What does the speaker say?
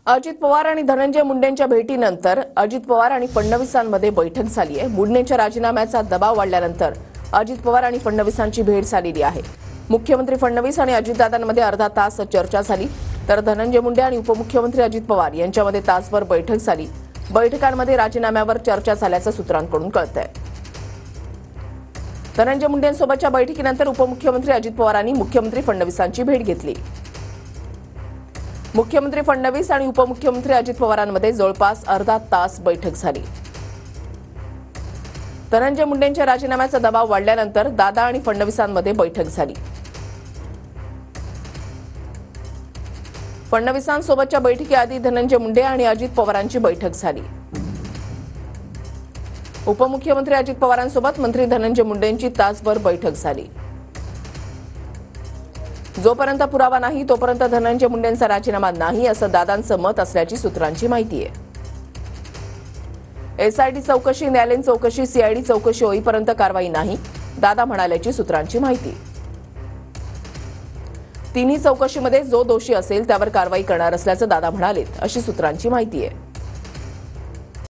अजित पवार आणि धनंजय मुंडेंच्या भेटीनंतर अजित पवार आणि फडणवीसांमध्ये बैठक झाली आहे। मुंडेंच्या राजीनाम्याचा दबाव वाढल्यानंतर अजित पवार आणि फडणवीसांची भेट झालेली आहे। मुख्यमंत्री फडणवीस आणि अजितदादांमध्ये अर्धा तास चर्चा झाली, तर धनंजय मुंडे आणि उपमुख्यमंत्री अजित पवार यांच्यामध्ये तासभर बैठक झाली। बैठकांमध्ये राजीनाम्यावर चर्चा झाल्याचं सूत्रांकडून कळतंय। धनंजय मुंडेंसोबतच्या बैठकीनंतर उपमुख्यमंत्री अजित पवारांनी मुख्यमंत्री फडणवीसांची भेट घेतली। मुख्यमंत्री फडणवीस आणि उपमुख्यमंत्री अजित पवारांमध्ये जवळपास अर्धा तास बैठक झाली। धनंजय मुंडेंच्या राजीनाम्याचा दबाव वाढल्यानंतर दादा आणि फडणवीसांमध्ये बैठक झाली। फडणवीसांसोबतच्या बैठकीआधी धनंजय मुंडे आणि अजित पवारांची बैठक झाली। उपमुख्यमंत्री अजित पवारांसोबत मंत्री धनंजय मुंडेंची तासभर बैठक झाली। जोपर्यंत पुरावा नाही तोपर्यंत धनंजय मुंडेंचा राजीनामा नाही असं दादांचं मत असल्याची सूत्रांची माहिती आहे। एसआयटी चौकशी, न्यायालयीन चौकशी, सीआयडी चौकशी होईपर्यंत कारवाई नाही, दादा म्हणाल्याची सूत्रांची माहिती। तिन्ही चौकशीमध्ये जो दोषी असेल त्यावर कारवाई करणार असल्याचं दादा म्हणालेत, अशी सूत्रांची माहिती आहे।